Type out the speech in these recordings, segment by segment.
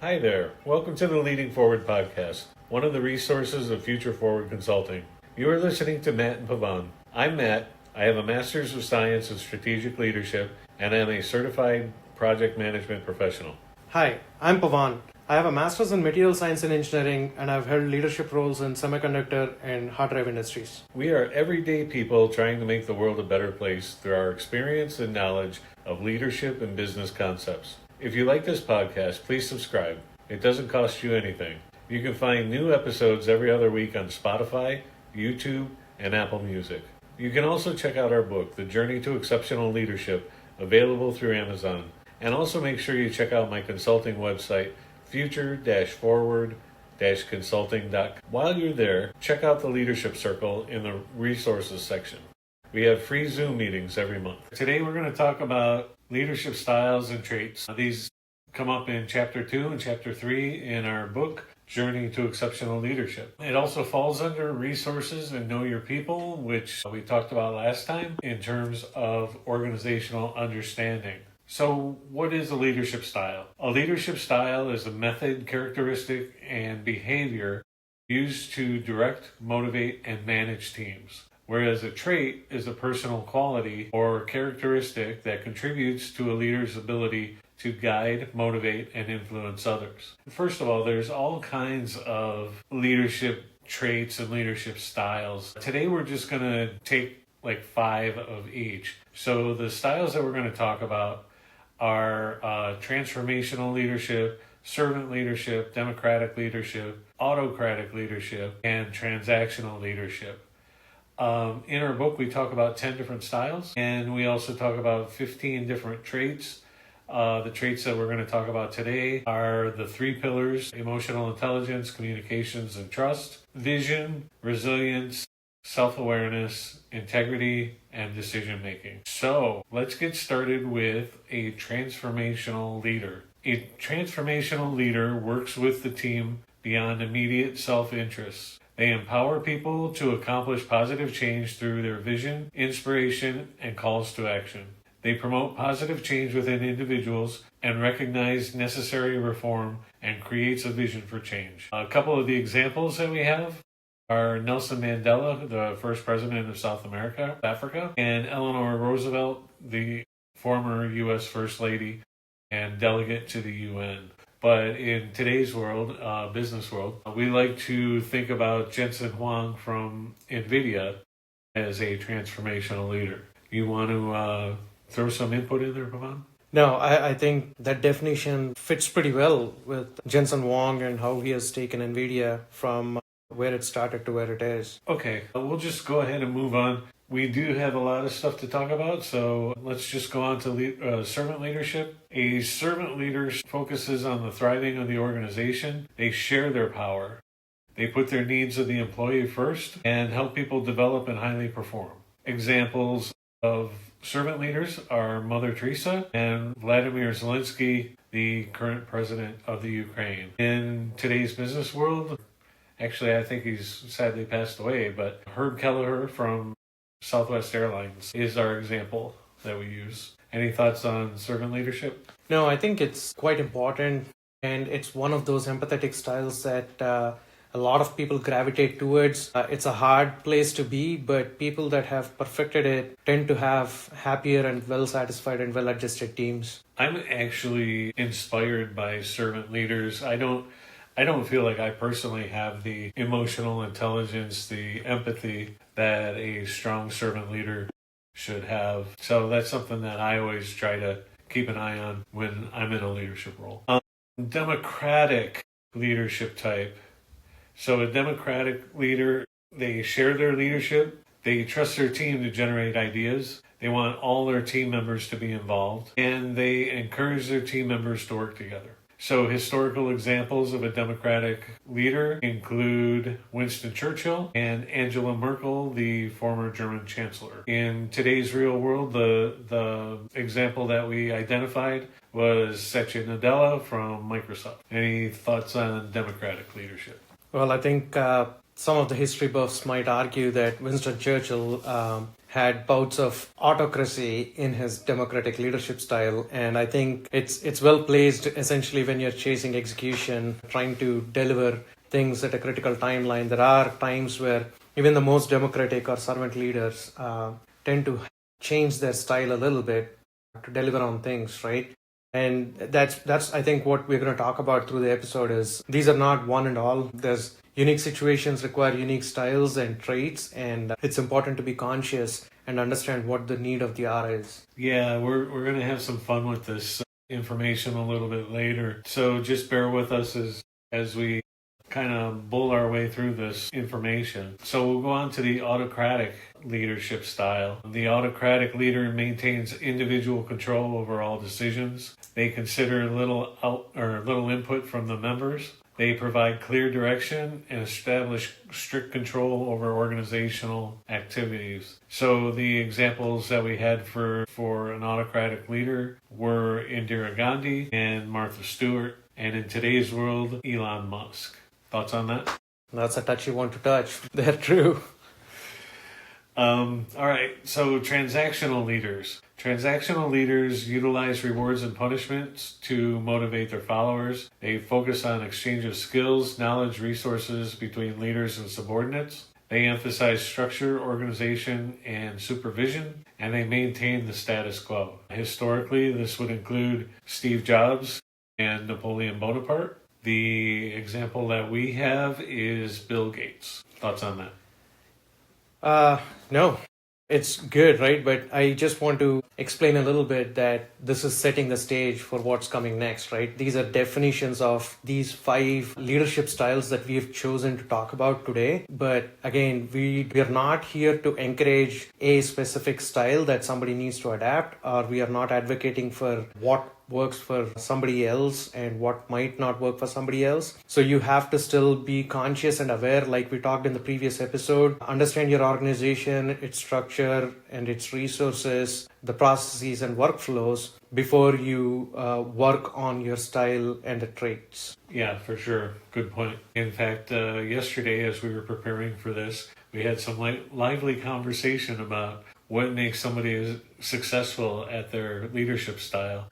Hi there. Welcome to the Leading Forward podcast, one of the resources of Future Forward Consulting. You are listening to Matt and Pavan. I'm Matt. I have a Master's of Science in Strategic Leadership, and I'm a certified project management professional. Hi, I'm Pavan. I have a Master's in Material Science and Engineering, and I've held leadership roles in semiconductor and hard drive industries. We are everyday people trying to make the world a better place through our experience and knowledge of leadership and business concepts. If you like this podcast, please subscribe. It doesn't cost you anything. You can find new episodes every other week on Spotify, YouTube, and Apple Music. You can also check out our book, The Journey to Exceptional Leadership, available through Amazon. And also make sure you check out my consulting website, future-forward-consulting.com. While you're there, check out the Leadership Circle in the resources section. We have free Zoom meetings every month. Today we're going to talk about leadership styles and traits. These come up in Chapter 2 and Chapter 3 in our book, Journey to Exceptional Leadership. It also falls under resources and know your people, which we talked about last time in terms of organizational understanding. So what is a leadership style? A leadership style is a method, characteristic, and behavior used to direct, motivate, and manage teams. Whereas a trait is a personal quality or characteristic that contributes to a leader's ability to guide, motivate, and influence others. First of all, there's all kinds of leadership traits and leadership styles. Today we're just going to take like 5 of each. So the styles that we're going to talk about are transformational leadership, servant leadership, democratic leadership, autocratic leadership, and transactional leadership. In our book, we talk about 10 different styles, and we also talk about 15 different traits. The traits that we're going to talk about today are the 3 pillars: emotional intelligence, communications, and trust, vision, resilience, self-awareness, integrity, and decision-making. So let's get started with a transformational leader. A transformational leader works with the team beyond immediate self-interest. They empower people to accomplish positive change through their vision, inspiration, and calls to action. They promote positive change within individuals and recognize necessary reform and creates a vision for change. A couple of the examples that we have are Nelson Mandela, the first president of South Africa, and Eleanor Roosevelt, the former U.S. First Lady and delegate to the UN. But in today's world, business world, we like to think about Jensen Huang from NVIDIA as a transformational leader. You want to throw some input in there, Pavan? No, I think that definition fits pretty well with Jensen Huang and how he has taken NVIDIA from where it started to where it is. Okay, we'll just go ahead and move on. We do have a lot of stuff to talk about, so let's just go on to servant leadership. A servant leader focuses on the thriving of the organization. They share their power. They put their needs of the employee first and help people develop and highly perform. Examples of servant leaders are Mother Teresa and Vladimir Zelensky, the current president of the Ukraine. In today's business world, actually I think he's sadly passed away, but Herb Kelleher from Southwest Airlines is our example that we use. Any thoughts on servant leadership? No, I think it's quite important, and it's one of those empathetic styles that a lot of people gravitate towards. It's a hard place to be, but people that have perfected it tend to have happier and well-satisfied and well-adjusted teams. I'm actually inspired by servant leaders. I don't feel like I personally have the emotional intelligence, the empathy that a strong servant leader should have. So that's something that I always try to keep an eye on when I'm in a leadership role. Democratic leadership type. So a democratic leader, they share their leadership. They trust their team to generate ideas. They want all their team members to be involved, and they encourage their team members to work together. So historical examples of a democratic leader include Winston Churchill and Angela Merkel, the former German chancellor. In today's real world, the example that we identified was Satya Nadella from Microsoft. Any thoughts on democratic leadership? Well, I think some of the history buffs might argue that Winston Churchill had bouts of autocracy in his democratic leadership style. And I think it's well placed essentially when you're chasing execution, trying to deliver things at a critical timeline. There are times where even the most democratic or servant leaders tend to change their style a little bit to deliver on things, right? And that's I think what we're going to talk about through the episode is these are not one and all. There's unique situations require unique styles and traits, and it's important to be conscious and understand what the need of the hour is. Yeah, we're going to have some fun with this information a little bit later. So just bear with us as we kind of bull our way through this information. So we'll go on to the autocratic leadership style. The autocratic leader maintains individual control over all decisions. They consider little input from the members. They provide clear direction and establish strict control over organizational activities. So the examples that we had for an autocratic leader were Indira Gandhi and Martha Stewart, and in today's world, Elon Musk. Thoughts on that? That's a touchy one to touch. They're true. All right, so transactional leaders. Transactional leaders utilize rewards and punishments to motivate their followers. They focus on exchange of skills, knowledge, resources between leaders and subordinates. They emphasize structure, organization, and supervision, and they maintain the status quo. Historically, this would include Steve Jobs and Napoleon Bonaparte. The example that we have is Bill Gates. Thoughts on that? No, it's good, right? But I just want to explain a little bit that this is setting the stage for what's coming next, right? These are definitions of these 5 leadership styles that we've chosen to talk about today. But again, we're not here to encourage a specific style that somebody needs to adapt, or we are not advocating for what works for somebody else and what might not work for somebody else. So you have to still be conscious and aware, like we talked in the previous episode. Understand your organization, its structure and its resources, the processes and workflows before you work on your style and the traits. Yeah, for sure. Good point. In fact, yesterday as we were preparing for this, we had some lively conversation about what makes somebody successful at their leadership style.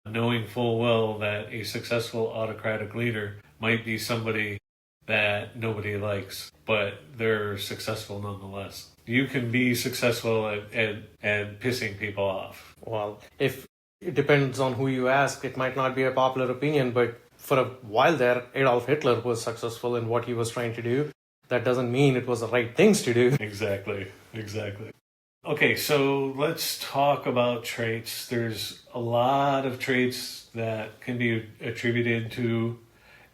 Knowing full well that a successful autocratic leader might be somebody that nobody likes, but they're successful nonetheless. You can be successful at pissing people off. Well, if it depends on who you ask, it might not be a popular opinion, but for a while there, Adolf Hitler was successful in what he was trying to do. That doesn't mean it was the right things to do. Exactly. Okay, so let's talk about traits. There's a lot of traits that can be attributed to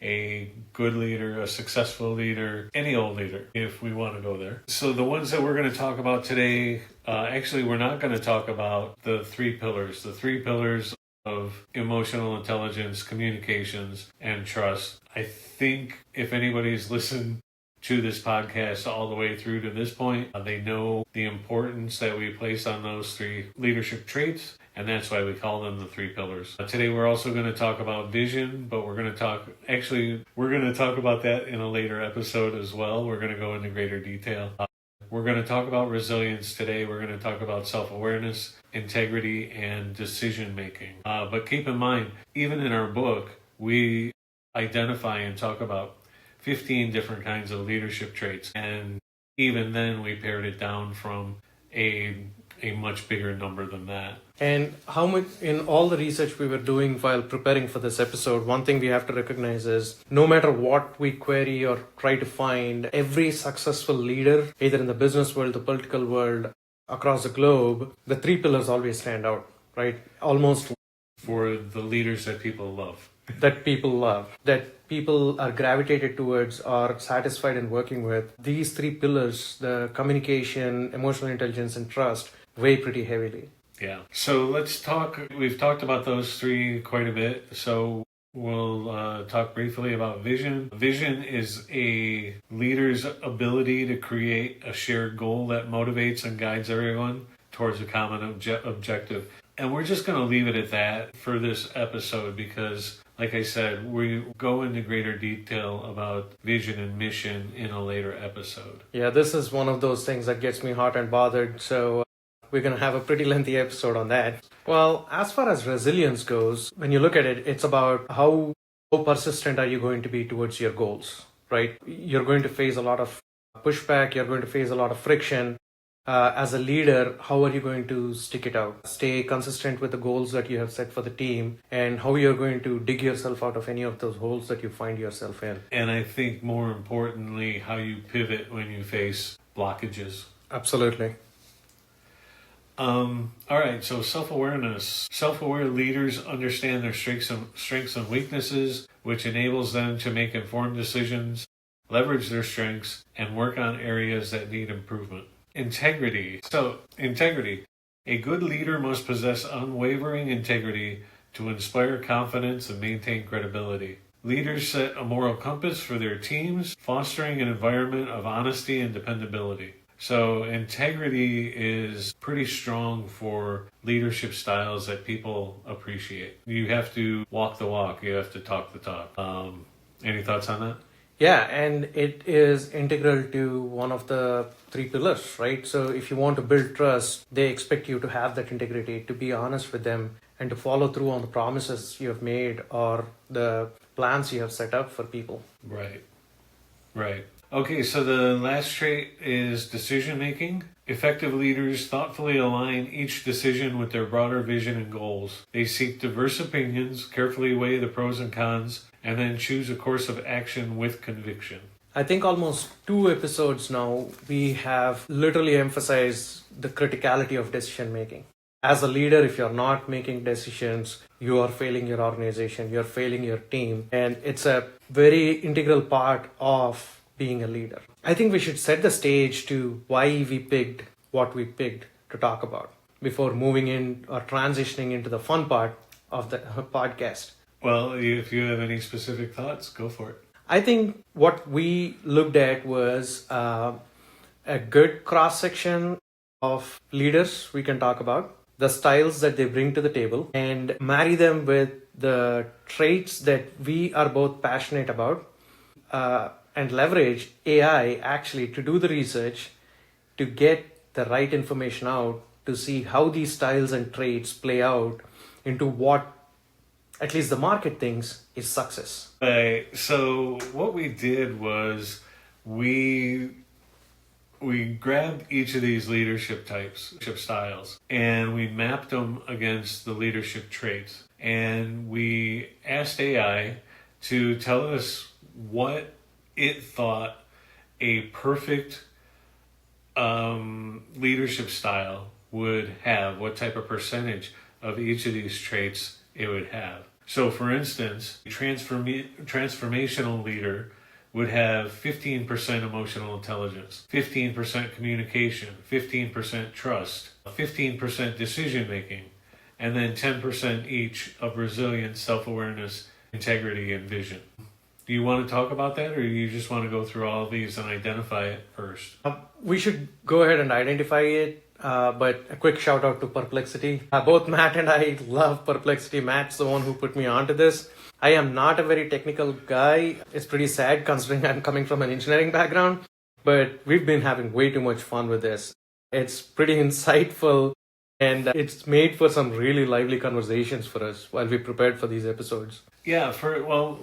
a good leader, a successful leader, any old leader, if we want to go there. So the ones that we're going to talk about today, actually we're not going to talk about the 3 pillars. The 3 pillars of emotional intelligence, communications, and trust. I think if anybody's listened to this podcast all the way through to this point, they know the importance that we place on those 3 leadership traits, and that's why we call them the 3 pillars. Today we're also going to talk about vision, but we're going to talk about that in a later episode as well. We're going to go into greater detail. We're going to talk about resilience today. We're going to talk about self-awareness, integrity, and decision-making. But keep in mind, even in our book, we identify and talk about 15 different kinds of leadership traits. And even then, we pared it down from a much bigger number than that. And how much in all the research we were doing while preparing for this episode, one thing we have to recognize is no matter what we query or try to find, every successful leader, either in the business world, the political world, across the globe, the 3 pillars always stand out, right? Almost for the leaders that people love. That people are gravitated towards or satisfied in working with. These 3 pillars, the communication, emotional intelligence, and trust, weigh pretty heavily. Yeah. So let's talk. We've talked about those 3 quite a bit. So we'll talk briefly about vision. Vision is a leader's ability to create a shared goal that motivates and guides everyone towards a common objective. And we're just going to leave it at that for this episode because, like I said, we go into greater detail about vision and mission in a later episode. Yeah, this is one of those things that gets me hot and bothered. So We're going to have a pretty lengthy episode on that. Well, as far as resilience goes, when you look at it, it's about how persistent are you going to be towards your goals, right? You're going to face a lot of pushback. You're going to face a lot of friction. As a leader, how are you going to stick it out? Stay consistent with the goals that you have set for the team, and how you're going to dig yourself out of any of those holes that you find yourself in. And I think more importantly, how you pivot when you face blockages. Absolutely. All right, so self-awareness. Self-aware leaders understand their strengths and weaknesses, which enables them to make informed decisions, leverage their strengths, and work on areas that need improvement. Integrity. So, integrity. A good leader must possess unwavering integrity to inspire confidence and maintain credibility. Leaders set a moral compass for their teams, fostering an environment of honesty and dependability. So, integrity is pretty strong for leadership styles that people appreciate. You have to walk the walk, you have to talk the talk. Any thoughts on that? Yeah, and it is integral to one of the 3 pillars, right? So if you want to build trust, they expect you to have that integrity, to be honest with them, and to follow through on the promises you have made or the plans you have set up for people. Right. Okay, so the last trait is decision making. Effective leaders thoughtfully align each decision with their broader vision and goals. They seek diverse opinions, carefully weigh the pros and cons, and then choose a course of action with conviction. I think almost 2 episodes now, we have literally emphasized the criticality of decision making. As a leader, if you're not making decisions, you are failing your organization, you're failing your team, and it's a very integral part of being a leader. I think we should set the stage to why we picked what we picked to talk about before moving in or transitioning into the fun part of the podcast. Well, if you have any specific thoughts, go for it. I think what we looked at was a good cross-section of leaders we can talk about, the styles that they bring to the table, and marry them with the traits that we are both passionate about, and leverage AI actually to do the research, to get the right information out, to see how these styles and traits play out into what at least the market thinks is success. So what we did was we grabbed each of these leadership styles, and we mapped them against the leadership traits. And we asked AI to tell us what it thought a perfect leadership style would have, what type of percentage of each of these traits it would have. So for instance, a transformational leader would have 15% emotional intelligence, 15% communication, 15% trust, 15% decision making, and then 10% each of resilience, self-awareness, integrity, and vision. Do you want to talk about that, or do you just want to go through all of these and identify it first? We should go ahead and identify it, but a quick shout out to Perplexity. Both Matt and I love Perplexity. Matt's the one who put me onto this. I am not a very technical guy. It's pretty sad considering I'm coming from an engineering background, but we've been having way too much fun with this. It's pretty insightful, and it's made for some really lively conversations for us while we prepared for these episodes. Yeah,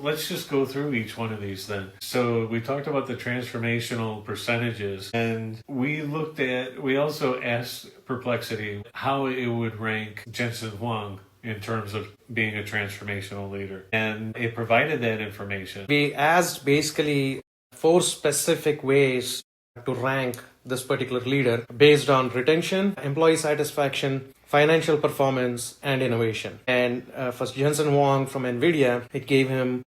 let's just go through each one of these then. So we talked about the transformational percentages, and we also asked Perplexity how it would rank Jensen Huang in terms of being a transformational leader. And it provided that information. We asked basically 4 specific ways to rank this particular leader based on retention, employee satisfaction, financial performance, and innovation. And for Jensen Huang from NVIDIA, it gave him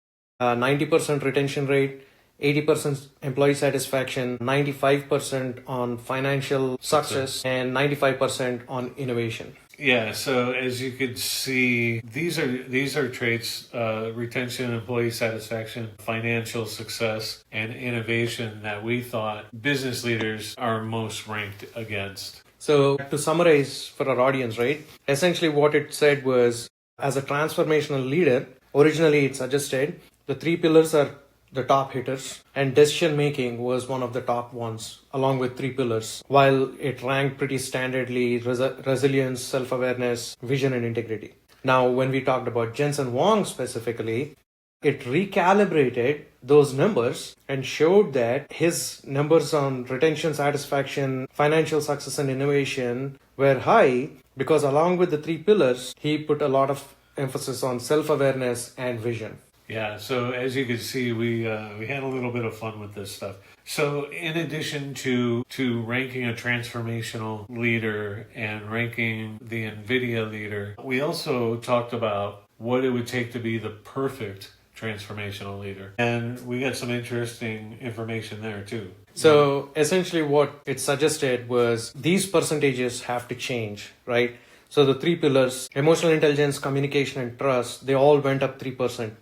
90% retention rate, 80% employee satisfaction, 95% on financial success, and 95% on innovation. Yeah, so as you could see, these are traits: retention, employee satisfaction, financial success, and innovation that we thought business leaders are most ranked against. So to summarize for our audience, right? Essentially what it said was, as a transformational leader, originally it suggested the 3 pillars are the top hitters, and decision making was one of the top ones, along with 3 pillars, while it ranked pretty standardly resilience, self-awareness, vision, and integrity. Now, when we talked about Jensen Huang specifically, it recalibrated those numbers and showed that his numbers on retention, satisfaction, financial success, and innovation were high because along with the 3 pillars, he put a lot of emphasis on self-awareness and vision. Yeah, so as you can see, we had a little bit of fun with this stuff. So in addition to ranking a transformational leader and ranking the NVIDIA leader, we also talked about what it would take to be the perfect transformational leader. And we got some interesting information there too. So essentially what it suggested was these percentages have to change, right? So the 3 pillars, emotional intelligence, communication, and trust, they all went up 3%.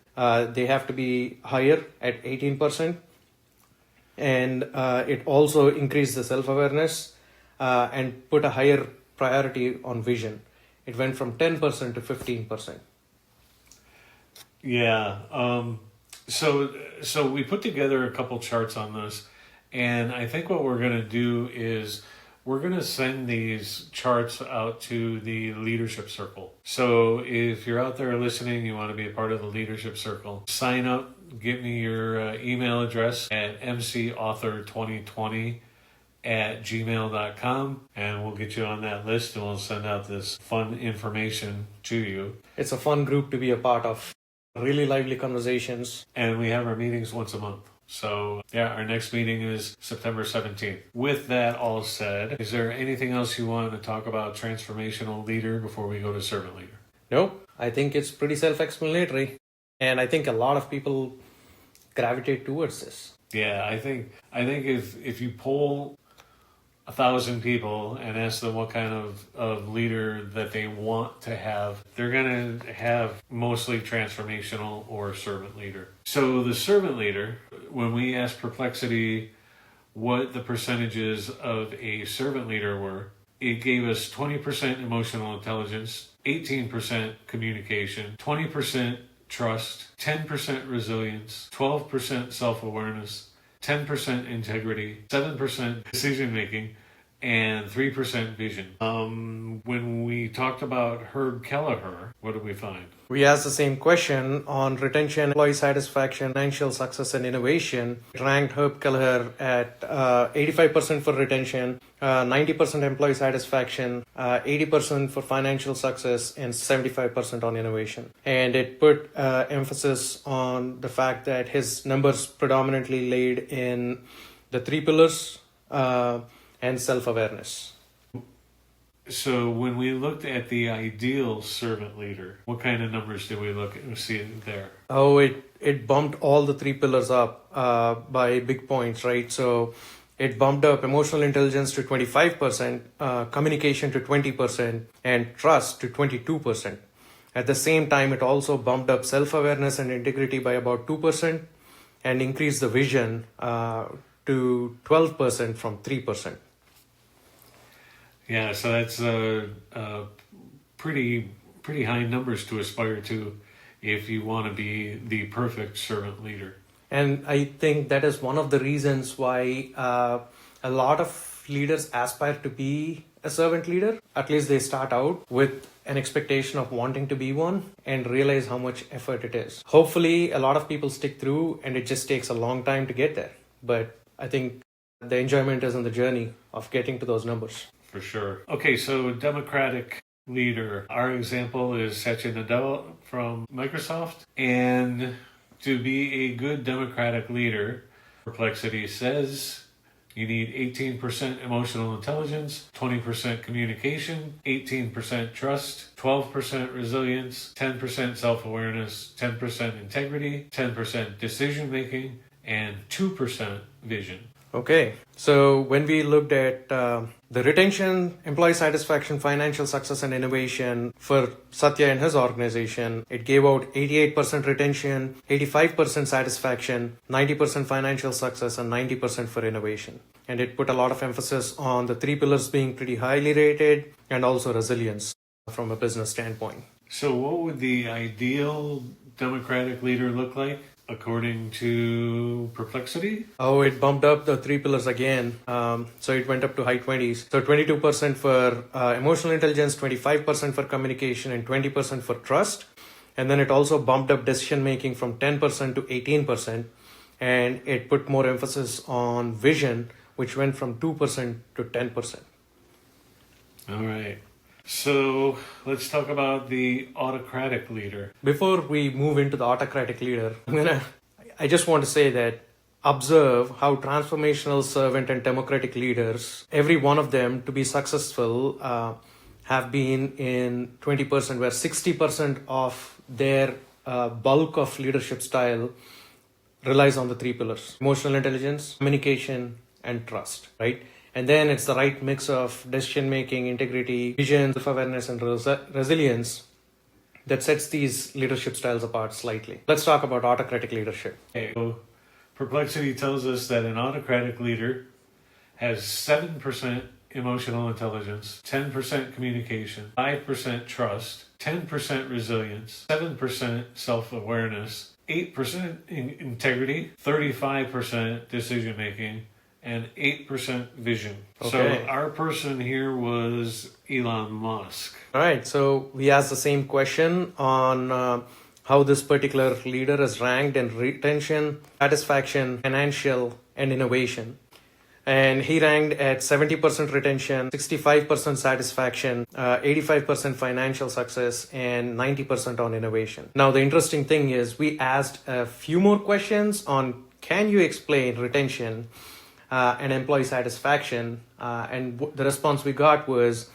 They have to be higher at 18%. And it also increased the self-awareness and put a higher priority on vision. It went from 10% to 15%. Yeah. So we put together a couple charts on this, and I think what we're going to do is we're going to send these charts out to the leadership circle. So if you're out there listening, you want to be a part of the leadership circle, sign up, give me your email address at mcauthor2020@gmail.com, and we'll get you on that list, and we'll send out this fun information to you. It's a fun group to be a part of. Really lively conversations. And we have our meetings once a month. So, yeah, our next meeting is September 17th. With that all said, is there anything else you want to talk about transformational leader before we go to servant leader? Nope. I think it's pretty self-explanatory. And I think a lot of people gravitate towards this. Yeah, I think if you poll 1,000 people and ask them what kind of leader that they want to have, they're going to have mostly transformational or servant leader. So the servant leader, when we asked Perplexity what the percentages of a servant leader were, it gave us 20% emotional intelligence, 18% communication, 20% trust, 10% resilience, 12% self-awareness, 10% integrity, 7% decision making, and 3% vision. When we talked about Herb Kelleher, what did we find? We asked the same question on retention, employee satisfaction, financial success, and innovation. It ranked Herb Kelleher at 85% for retention, 90% employee satisfaction, 80% for financial success, and 75% on innovation. And it put emphasis on the fact that his numbers predominantly laid in the 3 pillars and self-awareness. So when we looked at the ideal servant leader, what kind of numbers did we see there? Oh, it bumped all the 3 pillars up by big points, right? So it bumped up emotional intelligence to 25%, communication to 20%, and trust to 22%. At the same time, it also bumped up self-awareness and integrity by about 2% and increased the vision to 12% from 3%. Yeah, so that's pretty high numbers to aspire to if you want to be the perfect servant leader. And I think that is one of the reasons why a lot of leaders aspire to be a servant leader. At least they start out with an expectation of wanting to be one and realize how much effort it is. Hopefully, a lot of people stick through and it just takes a long time to get there. But I think the enjoyment is in the journey of getting to those numbers. For sure. Okay, so Democratic leader. Our example is Satya Nadella from Microsoft. And to be a good Democratic leader, Perplexity says you need 18% emotional intelligence, 20% communication, 18% trust, 12% resilience, 10% self-awareness, 10% integrity, 10% decision-making, and 2% vision. Okay, so when we looked at the retention, employee satisfaction, financial success, and innovation for Satya and his organization, it gave out 88% retention, 85% satisfaction, 90% financial success, and 90% for innovation. And it put a lot of emphasis on the 3 pillars being pretty highly rated and also resilience from a business standpoint. So what would the ideal Democratic leader look like? according to Perplexity? Oh, it bumped up the three pillars again. So it went up to high 20s. So 22% for emotional intelligence, 25% for communication, and 20% for trust. And then it also bumped up decision making from 10% to 18%. And it put more emphasis on vision, which went from 2% to 10%. All right. So let's talk about the autocratic leader. Before we move into the autocratic leader, I just want to say that observe how transformational servant and democratic leaders, every one of them to be successful, have been in 20%, where 60% of their bulk of leadership style relies on the three pillars: emotional intelligence, communication, and trust, right? And then it's the right mix of decision making, integrity, vision, self-awareness, and resilience that sets these leadership styles apart slightly. Let's talk about autocratic leadership. Okay, so Perplexity tells us that an autocratic leader has 7% emotional intelligence, 10% communication, 5% trust, 10% resilience, 7% self-awareness, 8% integrity, 35% decision making, and 8% vision. Okay. So our person here was Elon Musk. All right, so we asked the same question on how this particular leader is ranked in retention, satisfaction, financial, and innovation. And he ranked at 70% retention, 65% satisfaction, 85% financial success, and 90% on innovation. Now, the interesting thing is we asked a few more questions on can you explain retention and employee satisfaction? And the response we got was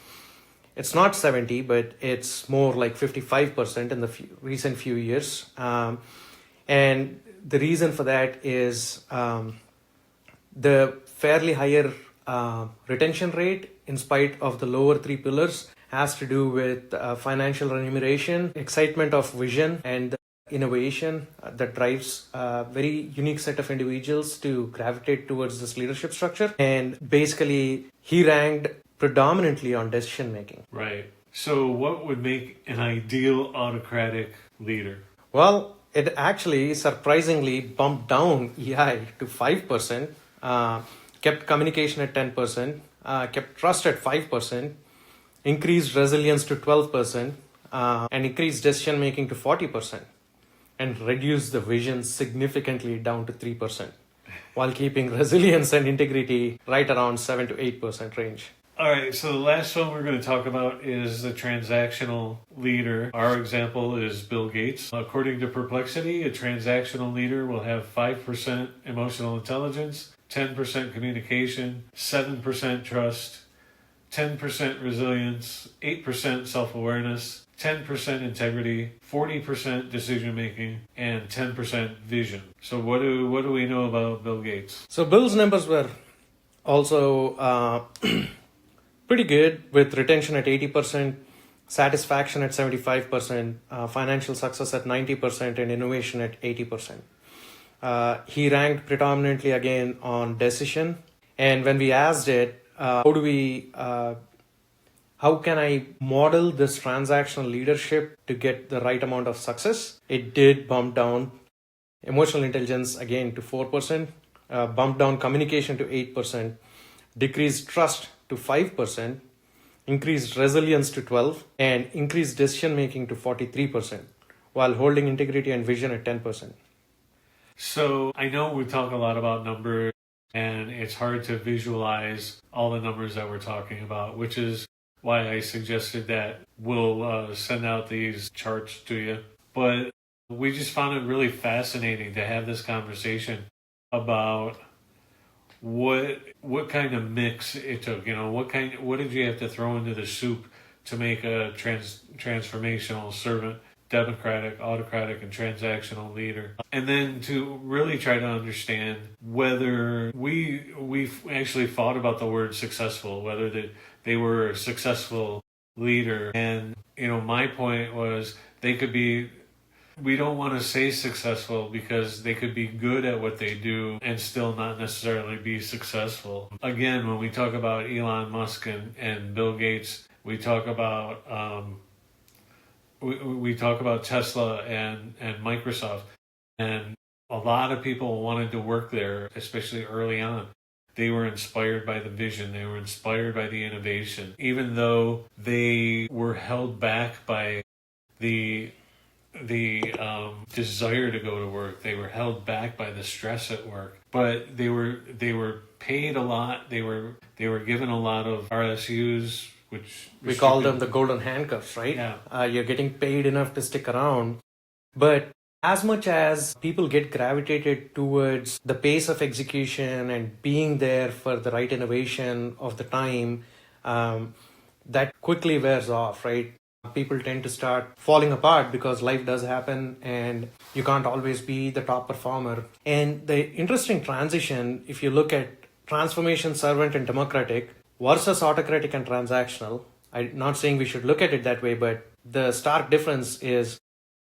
it's not 70, but it's more like 55% in the recent few years. And the reason for that is the fairly higher retention rate, in spite of the lower three pillars, has to do with financial remuneration, excitement of vision, and innovation that drives a very unique set of individuals to gravitate towards this leadership structure. And basically, he ranked predominantly on decision making. Right. So what would make an ideal autocratic leader? Well, it actually surprisingly bumped down EI to 5%, kept communication at 10%, kept trust at 5%, increased resilience to 12%, and increased decision making to 40%, and reduced the vision significantly down to 3%, while keeping resilience and integrity right around 7 to 8% range. All right, so the last one we're going to talk about is the transactional leader. Our example is Bill Gates. According to Perplexity, a transactional leader will have 5% emotional intelligence, 10% communication, 7% trust, 10% resilience, 8% self-awareness, 10% integrity, 40% decision-making, and 10% vision. So what do we know about Bill Gates? So Bill's numbers were also pretty good, with retention at 80%, satisfaction at 75%, financial success at 90%, and innovation at 80%. He ranked predominantly again on decision. And when we asked it, how can I model this transactional leadership to get the right amount of success? It did bump down emotional intelligence again to 4%, bumped down communication to 8%, decreased trust to 5%, increased resilience to 12%, and increased decision making to 43%, while holding integrity and vision at 10%. So I know we talk a lot about numbers, and it's hard to visualize all the numbers that we're talking about, which is why I suggested that we'll send out these charts to you. But we just found it really fascinating to have this conversation about what kind of mix it took. What did you have to throw into the soup to make a transformational servant, democratic, autocratic, and transactional leader? And then to really try to understand whether we actually thought about the word successful, whether they were a successful leader. And my point was we don't want to say successful because they could be good at what they do and still not necessarily be successful. Again, when we talk about Elon Musk and Bill Gates, we talk about we talk about Tesla and Microsoft, and A lot of people wanted to work there, especially early on. They were inspired by the vision. They were inspired by the innovation, even though they were held back by the desire to go to work. They were held back by the stress at work, but they were paid a lot. They were given a lot of RSUs, which we call them the golden handcuffs, right? Yeah. You're getting paid enough to stick around, but as much as people get gravitated towards the pace of execution and being there for the right innovation of the time, that quickly wears off, right? People tend to start falling apart because life does happen and you can't always be the top performer. And the interesting transition, if you look at transformation, servant, and democratic versus autocratic and transactional, I'm not saying we should look at it that way, but the stark difference is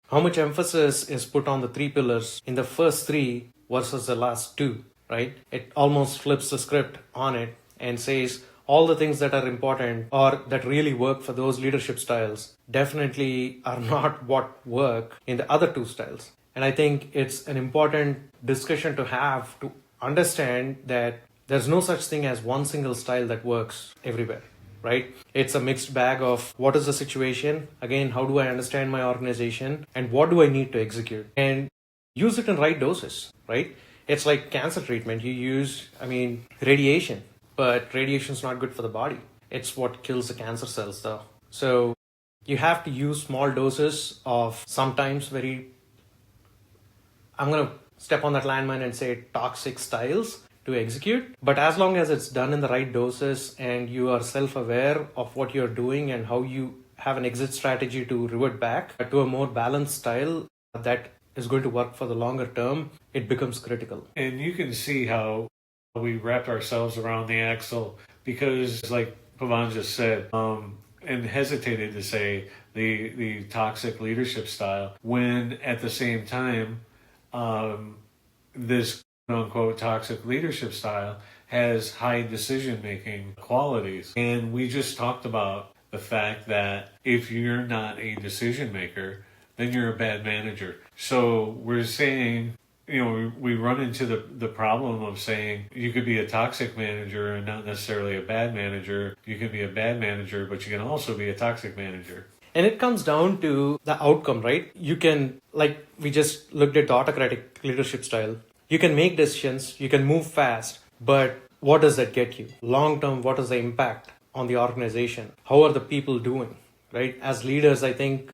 how much emphasis is put on the three pillars in the first three versus the last two, right? It almost flips the script on it and says all the things that are important or that really work for those leadership styles definitely are not what work in the other two styles. And I think it's an important discussion to have to understand that there's no such thing as one single style that works everywhere, right? It's a mixed bag of what is the situation, again, how do I understand my organization, and what do I need to execute? And use it in right doses, right? It's like cancer treatment. You use, radiation, but radiation is not good for the body. It's what kills the cancer cells though. So you have to use small doses of sometimes I'm going to step on that landmine and say toxic styles to execute. But as long as it's done in the right doses and you are self-aware of what you're doing and how you have an exit strategy to revert back to a more balanced style that is going to work for the longer term, it becomes critical. And you can see how we wrapped ourselves around the axle because, like Pavan just said, and hesitated to say the toxic leadership style, when at the same time, this quote-unquote toxic leadership style has high decision-making qualities. And we just talked about the fact that if you're not a decision maker, then you're a bad manager. So we're saying, we run into the problem of saying you could be a toxic manager and not necessarily a bad manager. You can be a bad manager, but you can also be a toxic manager. And it comes down to the outcome, right? You can, like we just looked at the autocratic leadership style, you can make decisions, you can move fast, but what does that get you? Long term, what is the impact on the organization? How are the people doing, right? As leaders, I think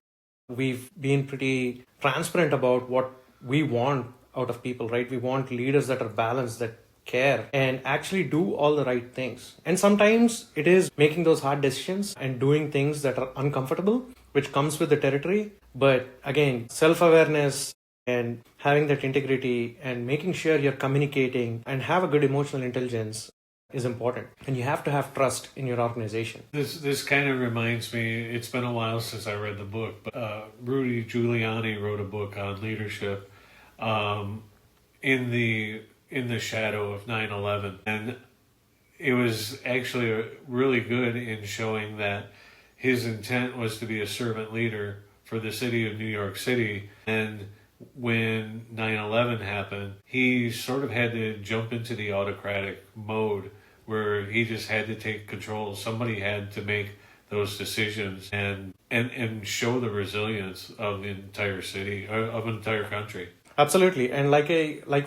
we've been pretty transparent about what we want out of people, right? We want leaders that are balanced, that care and actually do all the right things. And sometimes it is making those hard decisions and doing things that are uncomfortable, which comes with the territory. But again, self-awareness and having that integrity and making sure you're communicating and have a good emotional intelligence is important. And you have to have trust in your organization. This kind of reminds me, it's been a while since I read the book, but Rudy Giuliani wrote a book on leadership in the shadow of 9/11. And it was actually really good in showing that his intent was to be a servant leader for the city of New York City. And when 9/11 happened, he sort of had to jump into the autocratic mode where he just had to take control. Somebody had to make those decisions and show the resilience of the entire city, of an entire country. Absolutely. And like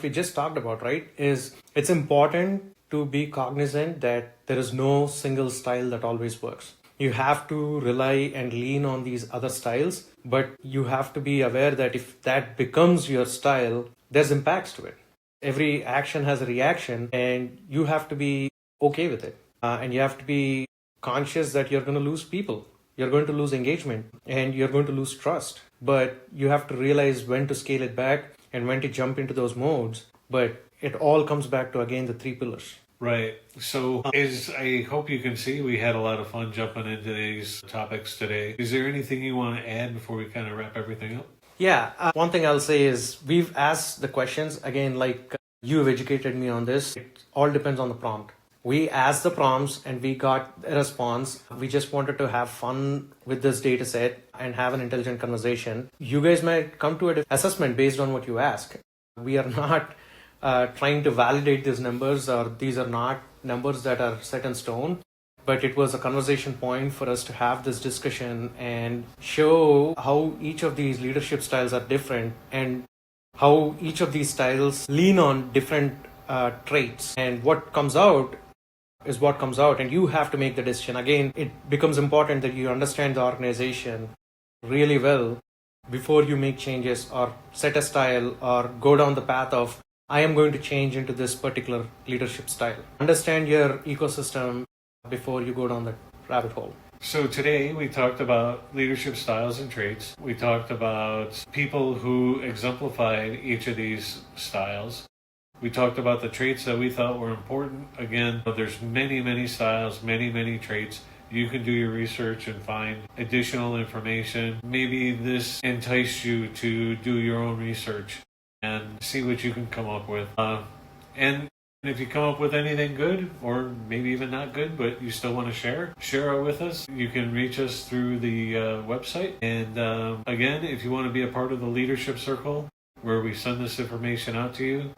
we just talked about, right, is it's important to be cognizant that there is no single style that always works. You have to rely and lean on these other styles, but you have to be aware that if that becomes your style, there's impacts to it. Every action has a reaction and you have to be okay with it. And you have to be conscious that you're going to lose people. You're going to lose engagement and you're going to lose trust. But you have to realize when to scale it back and when to jump into those modes. But it all comes back to, again, the three pillars. Right. So as I hope you can see, we had a lot of fun jumping into these topics today. Is there anything you want to add before we kind of wrap everything up? Yeah. One thing I'll say is we've asked the questions. Again, like you have educated me on this. It all depends on the prompt. We asked the prompts and we got a response. We just wanted to have fun with this data set and have an intelligent conversation. You guys might come to an assessment based on what you ask. We are not trying to validate these numbers, or these are not numbers that are set in stone. But it was a conversation point for us to have this discussion and show how each of these leadership styles are different and how each of these styles lean on different traits. And what comes out is what comes out, and you have to make the decision. Again, it becomes important that you understand the organization really well before you make changes or set a style or go down the path of, I am going to change into this particular leadership style. Understand your ecosystem before you go down that rabbit hole. So today we talked about leadership styles and traits. We talked about people who exemplified each of these styles. We talked about the traits that we thought were important. Again, there's many styles, many traits. You can do your research and find additional information. Maybe this enticed you to do your own research and see what you can come up with. And if you come up with anything good, or maybe even not good, but you still want to share it with us, you can reach us through the website. And again, if you want to be a part of the leadership circle where we send this information out to you,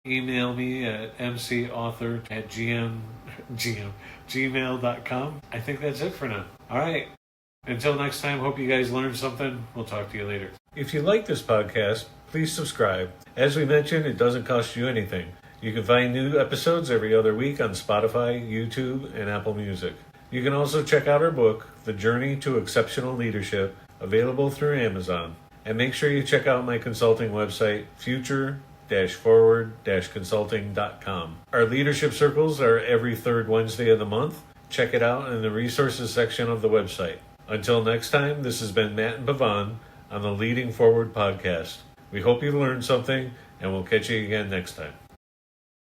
email me at mcauthor@gmail.com. I think that's it for now. All right. Until next time, hope you guys learned something. We'll talk to you later. If you like this podcast, please subscribe. As we mentioned, it doesn't cost you anything. You can find new episodes every other week on Spotify, YouTube, and Apple Music. You can also check out our book, The Journey to Exceptional Leadership, available through Amazon. And make sure you check out my consulting website, future-forward-consulting.com. Our leadership circles are every third Wednesday of the month. Check it out in the resources section of the website. Until next time, this has been Matt and Pavan on the Leading Forward podcast. We hope you learned something, and we'll catch you again next time.